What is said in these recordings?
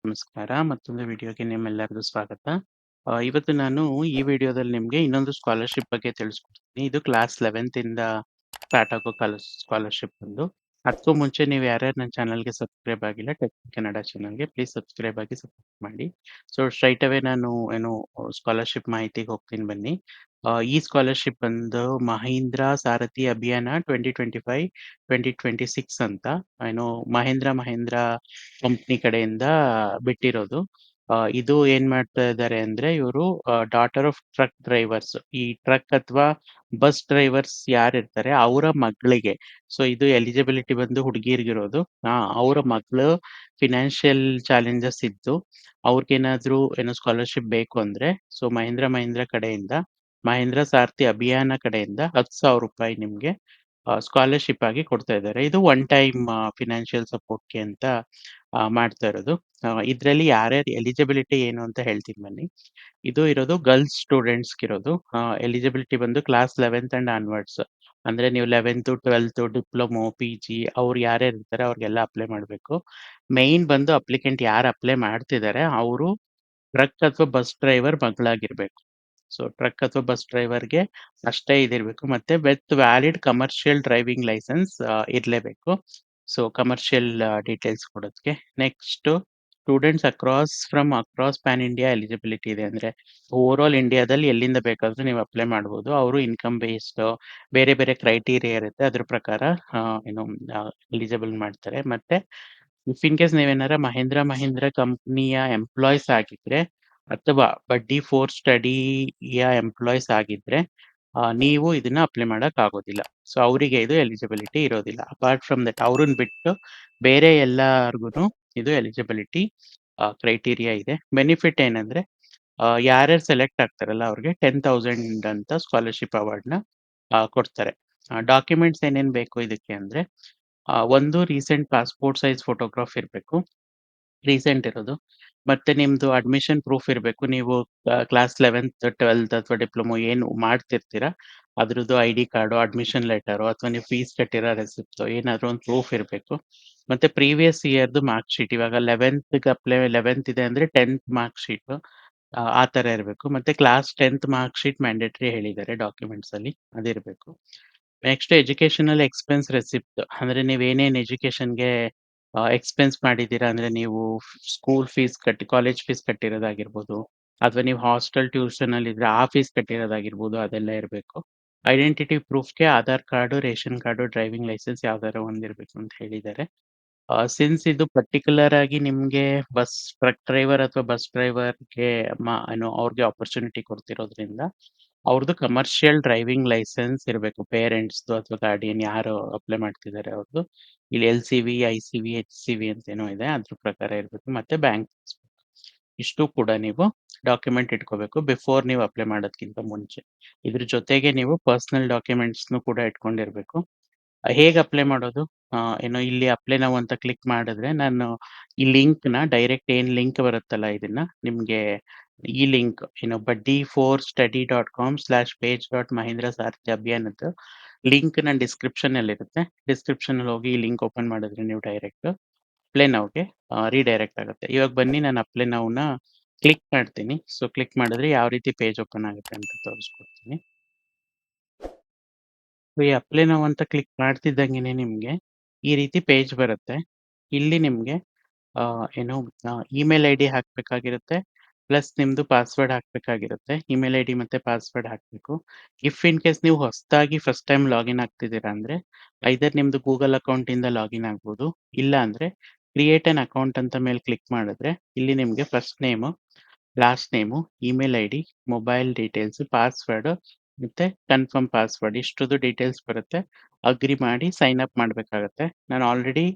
ನಮಸ್ಕಾರ. ಮತ್ತೊಂದು ವಿಡಿಯೋಗೆ ನಿಮ್ಮೆಲ್ಲರಿಗೂ ಸ್ವಾಗತ. ಇವತ್ತು ನಾನು ಈ ವಿಡಿಯೋದಲ್ಲಿ ನಿಮ್ಗೆ ಇನ್ನೊಂದು ಸ್ಕಾಲರ್‌ಶಿಪ್ ಬಗ್ಗೆ ತಿಳಿಸ್ಕೊಡ್ತೀನಿ. ಇದು ಕ್ಲಾಸ್ 11th ಇಂದ ಸ್ಟಾರ್ಟ್ ಆಗೋ ಸ್ಕಾಲರ್‌ಶಿಪ್ ಒಂದು. ಅದಕ್ಕೂ ಮುಂಚೆ ನೀವು ಯಾರ್ಯಾರು ನನ್ನ ಚಾನಲ್‌ಗೆ ಸಬ್ಸ್ಕ್ರೈಬ್ ಆಗಿಲ್ಲ ಟೆಕ್ ಕನ್ನಡ ಚಾನಲ್‌ಗೆ ಪ್ಲೀಸ್ ಸಬ್ಸ್ಕ್ರೈಬ್ ಆಗಿ ಸಪೋರ್ಟ್ ಮಾಡಿ. ಸೊ ಸ್ಟ್ರೈಟ್ ಅವೇ ನಾನು ಸ್ಕಾಲರ್‌ಶಿಪ್ ಮಾಹಿತಿಗೆ ಹೋಗ್ತೀನಿ ಬನ್ನಿ. ಈ ಸ್ಕಾಲರ್‌ಶಿಪ್ ಬಂದು ಮಹೀಂದ್ರ ಸಾರಥಿ ಅಭಿಯಾನ 2025-2026 ಅಂತ ಮಹೇಂದ್ರ ಕಂಪ್ನಿ ಕಡೆಯಿಂದ ಬಿಟ್ಟಿರೋದು. ಇದು ಏನ್ ಮಾಡ್ತಾ ಇದ್ದಾರೆ ಅಂದ್ರೆ ಇವರು ಡಾಟರ್ ಆಫ್ ಟ್ರಕ್ ಡ್ರೈವರ್ಸ್. ಈ ಟ್ರಕ್ ಅಥವಾ ಬಸ್ ಡ್ರೈವರ್ಸ್ ಯಾರಿರ್ತಾರೆ ಅವರ ಮಗಳಿಗೆ. ಸೊ ಇದು ಎಲಿಜಿಬಿಲಿಟಿ ಬಂದು ಹುಡುಗಿರ್ಗಿರೋದು. ಅವರ ಮಗಳು ಫಿನಾನ್ಷಿಯಲ್ ಚಾಲೆಂಜಸ್ ಇದ್ದು ಅವ್ರಿಗೇನಾದ್ರೂ ಸ್ಕಾಲರ್‌ಶಿಪ್ ಬೇಕು ಅಂದ್ರೆ ಸೊ ಮಹೀಂದ್ರ ಕಡೆಯಿಂದ ಮಹೇಂದ್ರ ಸಾರಥಿ ಅಭಿಯಾನ ಕಡೆಯಿಂದ ₹10,000 ನಿಮ್ಗೆ ಸ್ಕಾಲರ್‌ಶಿಪ್ ಆಗಿ ಕೊಡ್ತಾ ಇದ್ದಾರೆ. ಇದು ಒನ್ ಟೈಮ್ ಫಿನಾನ್ಷಿಯಲ್ ಸಪೋರ್ಟ್‌ಗೆ ಅಂತ ಮಾಡ್ತಾ ಇರೋದು. ಇದ್ರಲ್ಲಿ ಯಾರ್ಯಾರು ಎಲಿಜಿಬಿಲಿಟಿ ಏನು ಅಂತ ಹೇಳ್ತೀನಿ ಬನ್ನಿ. ಇದು ಇರೋದು ಗರ್ಲ್ಸ್ ಸ್ಟೂಡೆಂಟ್ಸ್‌ಗಿರೋದು. ಎಲಿಜಿಬಿಲಿಟಿ ಬಂದು ಕ್ಲಾಸ್ 11th ಅಂಡ್ ಆನ್ವರ್ಡ್ಸ್. ಅಂದ್ರೆ ನೀವು 11th, 12th, ಡಿಪ್ಲೊಮೊ, ಪಿಜಿ ಅವ್ರು ಯಾರ್ಯಾರು ಇರ್ತಾರೆ ಅವ್ರಿಗೆಲ್ಲ ಅಪ್ಲೈ ಮಾಡ್ಬೇಕು. ಮೇನ್ ಬಂದು ಅಪ್ಲಿಕೆಂಟ್ ಯಾರು ಅಪ್ಲೈ ಮಾಡ್ತಿದ್ದಾರೆ ಅವರು ಟ್ರಕ್ ಅಥವಾ ಬಸ್ ಡ್ರೈವರ್ ಮಗಳಾಗಿರ್ಬೇಕು. ಸೊ ಟ್ರಕ್ ಅಥವಾ ಬಸ್ ಡ್ರೈವರ್‌ಗೆ ಅಷ್ಟೇ ಇದಿರ್ಬೇಕು. ಮತ್ತೆ with valid commercial driving licence ಇರ್ಲೇಬೇಕು. ಸೊ ಕಮರ್ಷಿಯಲ್ ಡೀಟೇಲ್ಸ್ ಕೊಡೋದಕ್ಕೆ. Next students across pan India eligibility ಇದೆ. ಅಂದ್ರೆ ಓವರ್ ಇಂಡಿಯಾದಲ್ಲಿ ಎಲ್ಲಿಂದ ಬೇಕಾದ್ರೂ ನೀವು ಅಪ್ಲೈ ಮಾಡ್ಬೋದು. ಅವರು ಇನ್ಕಮ್ ಬೇಸ್ಡ್ ಬೇರೆ ಬೇರೆ ಕ್ರೈಟೀರಿಯಾ ಇರುತ್ತೆ. ಅದ್ರ ಪ್ರಕಾರ ಏನು ಎಲಿಜಿಬಲ್ ಮಾಡ್ತಾರೆ. ಮತ್ತೆ ಇಫ್ ಇನ್ ಕೇಸ್ ನೀವೇನಾರ ಮಹೀಂದ್ರ ಕಂಪ್ನಿಯ ಎಂಪ್ಲಾಯೀಸ್ ಆಗಿದ್ರೆ ಅಥವಾ ಬಡ್ಡಿ ಫೋರ್ ಸ್ಟಡಿಯ ಎಂಪ್ಲಾಯೀಸ್ ಆಗಿದ್ರೆ ನೀವು ಇದನ್ನ ಅಪ್ಲೈ ಮಾಡಕ್ ಆಗೋದಿಲ್ಲ. ಸೊ ಅವರಿಗೆ ಇದು ಎಲಿಜಿಬಿಲಿಟಿ ಇರೋದಿಲ್ಲ. ಅಪಾರ್ಟ್ ಫ್ರಮ್ ದಟ್ ಅವ್ರನ್ನ ಬಿಟ್ಟು ಬೇರೆ ಎಲ್ಲಾರ್ಗುನು ಇದು ಎಲಿಜಿಬಿಲಿಟಿ ಕ್ರೈಟೀರಿಯಾ ಇದೆ. ಬೆನಿಫಿಟ್ ಏನಂದ್ರೆ ಯಾರ್ಯಾರು ಸೆಲೆಕ್ಟ್ ಆಗ್ತಾರಲ್ಲ ಅವ್ರಿಗೆ 10,000 ಅಂತ ಸ್ಕಾಲರ್‌ಶಿಪ್ ಅವಾರ್ಡ್‌ನ ಕೊಡ್ತಾರೆ. ಡಾಕ್ಯುಮೆಂಟ್ಸ್ ಏನೇನ್ ಬೇಕು ಇದಕ್ಕೆ ಅಂದ್ರೆ ಒಂದು ರೀಸೆಂಟ್ ಪಾಸ್‌ಪೋರ್ಟ್ ಸೈಜ್ ಫೋಟೋಗ್ರಾಫ್ ಇರ್ಬೇಕು. ರೀಸೆಂಟ್ ಇರೋದು. ಮತ್ತೆ ನಿಮ್ದು ಅಡ್ಮಿಷನ್ ಪ್ರೂಫ್ ಇರ್ಬೇಕು. ನೀವು ಕ್ಲಾಸ್ 11th, 12th ಅಥವಾ ಡಿಪ್ಲೊಮೊ ಏನು ಮಾಡ್ತಿರ್ತೀರಾ ಅದ್ರದ್ದು ಐಡಿ ಕಾರ್ಡು, ಅಡ್ಮಿಷನ್ ಲೆಟರು ಅಥವಾ ನೀವು ಫೀಸ್ ಕಟ್ಟಿರೋ ರೆಸಿಪ್ಟು ಏನಾದ್ರು ಒಂದು ಪ್ರೂಫ್ ಇರ್ಬೇಕು. ಮತ್ತೆ ಪ್ರೀವಿಯಸ್ ಇಯರ್‌ದು ಮಾರ್ಕ್ ಶೀಟ್. ಇವಾಗ 11th ಇದೆ ಅಂದ್ರೆ 10th ಮಾರ್ಕ್ ಶೀಟು ಆ ಥರ ಇರ್ಬೇಕು. ಮತ್ತೆ class 10th mark sheet mandatory ಹೇಳಿದ್ದಾರೆ ಡಾಕ್ಯುಮೆಂಟ್ಸ್ ಅಲ್ಲಿ ಅದಿರ್ಬೇಕು. Next educational expense receipt. ಅಂದ್ರೆ ನೀವೇನೇನ್ ಎಜುಕೇಷನ್‌ಗೆ ಎಕ್ಸ್‌ಪೆನ್ಸ್ ಮಾಡಿದ್ದೀರಾ ಅಂದ್ರೆ ನೀವು ಸ್ಕೂಲ್ ಫೀಸ್ ಕಾಲೇಜ್ ಫೀಸ್ ಕಟ್ಟಿರೋದಾಗಿರ್ಬೋದು, ಅಥವಾ ನೀವು ಹಾಸ್ಟೆಲ್ ಟ್ಯೂಷನ್ ಅಲ್ಲಿ ಇದ್ರೆ ಆ ಫೀಸ್ ಕಟ್ಟಿರೋದಾಗಿರ್ಬೋದು ಅದೆಲ್ಲ ಇರ್ಬೇಕು. ಐಡೆಂಟಿಟಿ ಪ್ರೂಫ್‌ಗೆ Aadhaar card, ration card, driving licence ಯಾವ್ದಾರ ಒಂದಿರ್ಬೇಕು ಅಂತ ಹೇಳಿದ್ದಾರೆ. ಸಿನ್ಸ್ ಇದು ಪರ್ಟಿಕ್ಯುಲರ್ ಆಗಿ ನಿಮ್ಗೆ ಟ್ರಕ್ ಡ್ರೈವರ್ ಅಥವಾ ಬಸ್ ಡ್ರೈವರ್‌ಗೆ ಅವ್ರಿಗೆ ಆಪರ್ಚುನಿಟಿ ಕೊಡ್ತಿರೋದ್ರಿಂದ ಅವ್ರದ್ದು ಕಮರ್ಷಿಯಲ್ ಡ್ರೈವಿಂಗ್ ಲೈಸೆನ್ಸ್ ಇರ್ಬೇಕು. ಪೇರೆಂಟ್ಸ್‌ದು ಅಥವಾ ಗಾರ್ಡಿಯನ್ ಯಾರು ಅಪ್ಲೈ ಮಾಡ್ತಿದ್ದಾರೆ ಅವ್ರದ್ದು. ಇಲ್ಲಿ ಎಲ್-ಸಿ-ವಿ, ಐ-ಸಿ-ವಿ, ಎಚ್-ಸಿ-ವಿ ಅಂತೇನೋ ಇದೆ. ಅದ್ರ ಪ್ರಕಾರ ಇರ್ಬೇಕು. ಮತ್ತೆ ಬ್ಯಾಂಕ್ ಇಷ್ಟು ಕೂಡ ನೀವು ಡಾಕ್ಯುಮೆಂಟ್ ಇಟ್ಕೋಬೇಕು ಬಿಫೋರ್ ನೀವು ಅಪ್ಲೈ ಮಾಡೋದ್ಕಿಂತ ಮುಂಚೆ. ಇದ್ರ ಜೊತೆಗೆ ನೀವು ಪರ್ಸನಲ್ ಡಾಕ್ಯುಮೆಂಟ್ಸ್‌ನು ಕೂಡ ಇಟ್ಕೊಂಡಿರ್ಬೇಕು. ಹೇಗ್ ಅಪ್ಲೈ ಮಾಡೋದು? ಇಲ್ಲಿ ಅಪ್ಲೈ ನೌ ಅಂತ ಕ್ಲಿಕ್ ಮಾಡಿದ್ರೆ ನಾನು ಈ ಲಿಂಕ್‌ನ ಡೈರೆಕ್ಟ್ ಏನ್ ಲಿಂಕ್ ಬರುತ್ತಲ್ಲ ಇದನ್ನ ನಿಮ್ಗೆ ಈ ಲಿಂಕ್ buddy4study.com/page.mahindra ಸಾರಥಿ ಅಭಿಯಾನದ್ದು ಲಿಂಕ್ ನನ್ನ ಡಿಸ್ಕ್ರಿಪ್ಷನ್ ಅಲ್ಲಿ ಇರುತ್ತೆ. ಡಿಸ್ಕ್ರಿಪ್ಷನ್ ಅಲ್ಲಿ ಹೋಗಿ ಈ ಲಿಂಕ್ ಓಪನ್ ಮಾಡಿದ್ರೆ ನೀವು ಡೈರೆಕ್ಟ್ ಅಪ್ಲೈ ನೌಗೆ ರೀಡೈರೆಕ್ಟ್ ಆಗುತ್ತೆ. ಇವಾಗ ಬನ್ನಿ ನಾನು ಅಪ್ಲೈ ನೌನ ಕ್ಲಿಕ್ ಮಾಡ್ತೀನಿ. ಸೊ ಕ್ಲಿಕ್ ಮಾಡಿದ್ರೆ ಯಾವ ರೀತಿ ಪೇಜ್ ಓಪನ್ ಆಗುತ್ತೆ ಅಂತ ತೋರಿಸ್ಕೊಡ್ತೀನಿ. ಈ ಅಪ್ಲೈ ನೌ ಅಂತ ಕ್ಲಿಕ್ ಮಾಡ್ತಿದ್ದಂಗೆನೆ ನಿಮ್ಗೆ ಈ ರೀತಿ ಪೇಜ್ ಬರುತ್ತೆ. ಇಲ್ಲಿ ನಿಮ್ಗೆ ಏನು ಇಮೇಲ್ ಐಡಿ ಹಾಕ್ಬೇಕಾಗಿರುತ್ತೆ. ಪ್ಲಸ್ ನಿಮ್ದು ಪಾಸ್ವರ್ಡ್ ಹಾಕ್ಬೇಕಾಗಿರುತ್ತೆ. ಇಮೇಲ್ ಐಡಿ ಮತ್ತೆ ಪಾಸ್ವರ್ಡ್ ಹಾಕ್ಬೇಕು. ಇಫ್ ಇನ್ ಕೇಸ್ ನೀವು ಹೊಸದಾಗಿ ಫಸ್ಟ್ ಟೈಮ್ ಲಾಗಿನ್ ಆಗ್ತಿದ್ದೀರಾ ಅಂದ್ರೆ ಐದರ್ ನಿಮ್ದು ಗೂಗಲ್ ಅಕೌಂಟ್ ಇಂದ ಲಾಗಿನ್ ಆಗ್ಬೋದು. ಇಲ್ಲ ಅಂದ್ರೆ ಕ್ರಿಯೇಟ್ ಅನ್ ಅಕೌಂಟ್ ಅಂತ ಮೇಲೆ ಕ್ಲಿಕ್ ಮಾಡಿದ್ರೆ ಇಲ್ಲಿ ನಿಮ್ಗೆ first name, last name, email ID, mobile details, password ಮತ್ತೆ ಕನ್ಫರ್ಮ್ ಪಾಸ್ವರ್ಡ್ ಇಷ್ಟುದು ಡೀಟೇಲ್ಸ್ ಬರುತ್ತೆ. ಅಗ್ರಿ ಮಾಡಿ ಸೈನ್ ಅಪ್ ಮಾಡ್ಬೇಕಾಗತ್ತೆ. ನಾನು ಆಲ್ರೆಡಿ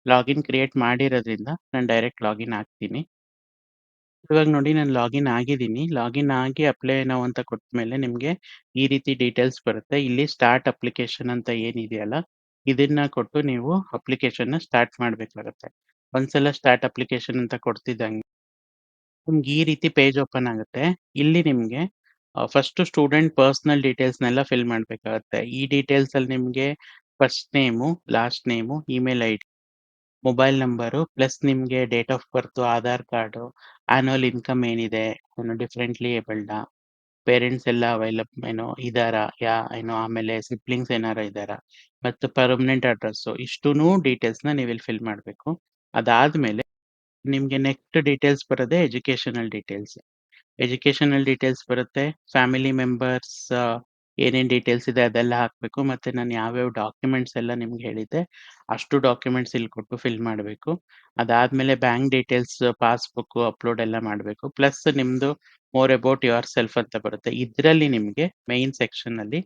ಲಾಗಿನ್ ಕ್ರಿಯೇಟ್ ಮಾಡಿರೋದ್ರಿಂದ ನಾನು ಡೈರೆಕ್ಟ್ ಲಾಗಿನ್ ಆಗ್ತೀನಿ. ಇವಾಗ ನೋಡಿ ನಾನು ಲಾಗಿನ್ ಆಗಿದ್ದೀನಿ. ಲಾಗಿನ್ ಆಗಿ ಅಪ್ಲೈ ನೌ ಅಂತ ಕೊಟ್ಮೇಲೆ ನಿಮ್ಗೆ ಈ ರೀತಿ ಡೀಟೇಲ್ಸ್ ಬರುತ್ತೆ. ಇಲ್ಲಿ ಸ್ಟಾರ್ಟ್ ಅಪ್ಲಿಕೇಶನ್ ಅಂತ ಏನಿದೆಯಲ್ಲ ಇದನ್ನ ಕೊಟ್ಟು ನೀವು ಅಪ್ಲಿಕೇಶನ್‌ನ ಸ್ಟಾರ್ಟ್ ಮಾಡ್ಬೇಕಾಗತ್ತೆ. ಒಂದ್ಸಲ ಸ್ಟಾರ್ಟ್ ಅಪ್ಲಿಕೇಶನ್ ಅಂತ ಕೊಡ್ತಿದ್ದಂಗೆ ನಿಮ್ಗೆ ಈ ರೀತಿ ಪೇಜ್ ಓಪನ್ ಆಗುತ್ತೆ. ಇಲ್ಲಿ ನಿಮ್ಗೆ ಫಸ್ಟ್ ಸ್ಟೂಡೆಂಟ್ ಪರ್ಸನಲ್ ಡೀಟೇಲ್ಸ್‌ನೆಲ್ಲ ಫಿಲ್ ಮಾಡ್ಬೇಕಾಗತ್ತೆ. ಈ ಡೀಟೇಲ್ಸ್ ಅಲ್ಲಿ ನಿಮ್ಗೆ first name, last name, email ID mobile number plus ನಿಮ್ಗೆ date of birth, Aadhaar card, annual income ಏನಿದೆ, ಡಿಫರೆಂಟ್ಲಿ ಏಬಲ್ಡಾ, ಪೇರೆಂಟ್ಸ್ ಎಲ್ಲ ಇದಾರಾ, ಆಮೇಲೆ ಸಿಬ್ಲಿಂಗ್ಸ್ ಏನಾರ ಇದಾರಾ, ಮತ್ತು ಪರ್ಮನೆಂಟ್ ಅಡ್ರೆಸ್ಸು ಇಷ್ಟೂನು ಡೀಟೇಲ್ಸ್ನ ನೀವಿಲ್ಲಿ ಫಿಲ್ ಮಾಡಬೇಕು. ಅದಾದ್ಮೇಲೆ ನಿಮ್ಗೆ ನೆಕ್ಸ್ಟ್ ಡೀಟೇಲ್ಸ್ ಬರೋದೇ ಎಜುಕೇಶನಲ್ ಡೀಟೇಲ್ಸ್. ಎಜುಕೇಶನಲ್ ಡೀಟೇಲ್ಸ್ ಬರುತ್ತೆ. ಫ್ಯಾಮಿಲಿ ಮೆಂಬರ್ಸ್ ಏನೇನ್ ಡೀಟೇಲ್ಸ್ ಇದೆ ಅದೆಲ್ಲ ಹಾಕ್ಬೇಕು. ಮತ್ತೆ ನಾನು ಯಾವ್ಯಾವ ಡಾಕ್ಯುಮೆಂಟ್ಸ್ ಎಲ್ಲ ನಿಮ್ಗೆ ಹೇಳಿದ್ದೆ ಅಷ್ಟು ಡಾಕ್ಯುಮೆಂಟ್ಸ್ ಇಲ್ಲಿ ಕೊಟ್ಟು ಫಿಲ್ ಮಾಡಬೇಕು. ಅದಾದ್ಮೇಲೆ ಬ್ಯಾಂಕ್ ಡೀಟೇಲ್ಸ್, ಪಾಸ್ಬುಕ್ ಅಪ್ಲೋಡ್ ಎಲ್ಲ ಮಾಡಬೇಕು. ಪ್ಲಸ್ ನಿಮ್ದು ಮೋರ್ ಅಬೌಟ್ ಯುವರ್ ಸೆಲ್ಫ್ ಅಂತ ಬರುತ್ತೆ. ಇದ್ರಲ್ಲಿ ನಿಮ್ಗೆ ಮೈನ್ ಸೆಕ್ಷನ್ ಅಲ್ಲಿ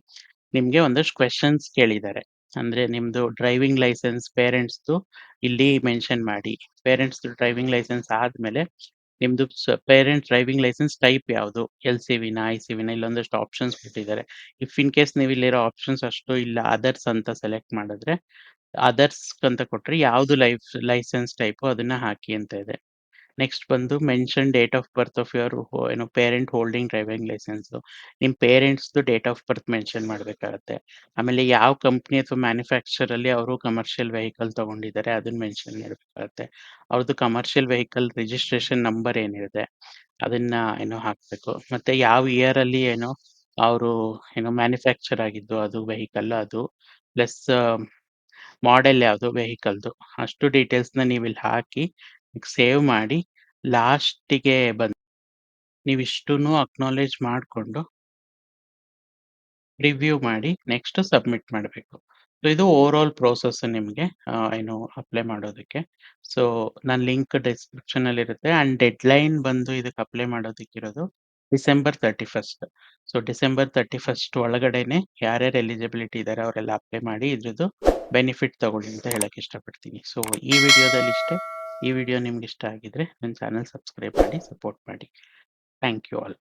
ನಿಮ್ಗೆ ಒಂದಷ್ಟು ಕ್ವೆಶನ್ಸ್ ಕೇಳಿದ್ದಾರೆ. ಅಂದ್ರೆ ನಿಮ್ದು ಡ್ರೈವಿಂಗ್ ಲೈಸೆನ್ಸ್ ಪೇರೆಂಟ್ಸ್ದು ಇಲ್ಲಿ ಮೆನ್ಷನ್ ಮಾಡಿ. ಪೇರೆಂಟ್ಸ್ ಡ್ರೈವಿಂಗ್ ಲೈಸೆನ್ಸ್ ಆದ್ಮೇಲೆ ನಿಮ್ದು ಪೇರೆಂಟ್ ಡ್ರೈವಿಂಗ್ ಲೈಸೆನ್ಸ್ ಟೈಪ್ ಯಾವುದು, LCVನ, ICVನ, ಇಲ್ಲೊಂದಷ್ಟು ಆಪ್ಷನ್ಸ್ ಕೊಟ್ಟಿದ್ದಾರೆ. ಇಫ್ ಇನ್ ಕೇಸ್ ನೀವು ಇಲ್ಲಿರೋ ಆಪ್ಷನ್ಸ್ ಅಷ್ಟು ಇಲ್ಲ ಅದರ್ಸ್ ಅಂತ ಸೆಲೆಕ್ಟ್ ಮಾಡಿದ್ರೆ ಅದರ್ಸ್ ಅಂತ ಕೊಟ್ರೆ ಯಾವ್ದು ಲೈಸೆನ್ಸ್ ಟೈಪು ಅದನ್ನ ಹಾಕಿ ಅಂತ ಇದೆ. ನೆಕ್ಸ್ಟ್ ಬಂದು mention date of birth of your parent holding driving licence. ನಿಮ್ಮ ಪೇರೆಂಟ್ಸ್ದು ಡೇಟ್ ಆಫ್ ಬರ್ತ್ ಮೆನ್ಷನ್ ಮಾಡಬೇಕಾಗತ್ತೆ. ಆಮೇಲೆ ಯಾವ ಕಂಪ್ನಿ ಅಥವಾ ಮ್ಯಾನುಫ್ಯಾಕ್ಚರ್ ಅಲ್ಲಿ ಅವರು ಕಮರ್ಷಿಯಲ್ ವೆಹಿಕಲ್ ತಗೊಂಡಿದ್ದಾರೆ ಅದನ್ನ ಮೆನ್ಷನ್ ಮಾಡಬೇಕಾಗತ್ತೆ. ಅವ್ರದ್ದು ಕಮರ್ಷಿಯಲ್ ವೆಹಿಕಲ್ ರಿಜಿಸ್ಟ್ರೇಷನ್ ನಂಬರ್ ಏನಿದೆ ಅದನ್ನ ಹಾಕ್ಬೇಕು. ಮತ್ತೆ ಯಾವ ಇಯರ್ ಅಲ್ಲಿ ಅವರು ಮ್ಯಾನುಫ್ಯಾಕ್ಚರ್ ಆಗಿದ್ದು ಅದು ವೆಹಿಕಲ್ ಅದು, ಪ್ಲಸ್ ಮಾಡೆಲ್ ಯಾವುದು ವೆಹಿಕಲ್ದು, ಅಷ್ಟು ಡೀಟೇಲ್ಸ್ನ ನೀವು ಇಲ್ಲಿ ಹಾಕಿ ಸೇವ್ ಮಾಡಿ ಲಾಸ್ಟಿಗೆ ಬಂದು ನೀವಿಷ್ಟನ್ನು ಅಕ್ನಾಲೇಜ್ ಮಾಡಿಕೊಂಡು ರಿವ್ಯೂ ಮಾಡಿ ನೆಕ್ಸ್ಟ್ ಸಬ್ಮಿಟ್ ಮಾಡಬೇಕು. ಸೊ ಇದು ಓವರ್ ಆಲ್ ಪ್ರೋಸೆಸ್ ನಿಮಗೆ ಅಪ್ಲೈ ಮಾಡೋದಕ್ಕೆ. ಸೊ ನನ್ನ ಲಿಂಕ್ ಡಿಸ್ಕ್ರಿಪ್ಷನ್ ಅಲ್ಲಿ ಇರುತ್ತೆ. ಅಂಡ್ ಡೆಡ್ ಲೈನ್ ಬಂದು ಇದಕ್ಕೆ ಅಪ್ಲೈ ಮಾಡೋದಕ್ಕಿರೋದು December 31st. So December 31st ಒಳಗಡೆನೆ ಯಾರ್ಯಾರು ಎಲಿಜಿಬಿಲಿಟಿ ಇದ್ದಾರೆ ಅವರೆಲ್ಲ ಅಪ್ಲೈ ಮಾಡಿ ಇದ್ರದ್ದು ಬೆನಿಫಿಟ್ ತಗೊಳ್ಳಿ ಅಂತ ಹೇಳಕ್ ಇಷ್ಟಪಡ್ತೀನಿ. ಸೊ ಈ ವಿಡಿಯೋದಲ್ಲಿ ಇಷ್ಟೇ. ಈ ವಿಡಿಯೋ ನಿಮ್ಗೆ ಇಷ್ಟ ಆಗಿದ್ರೆ ನನ್ನ ಚಾನಲ್ ಸಬ್ಸ್ಕ್ರೈಬ್ ಮಾಡಿ ಸಪೋರ್ಟ್ ಮಾಡಿ. Thank you all.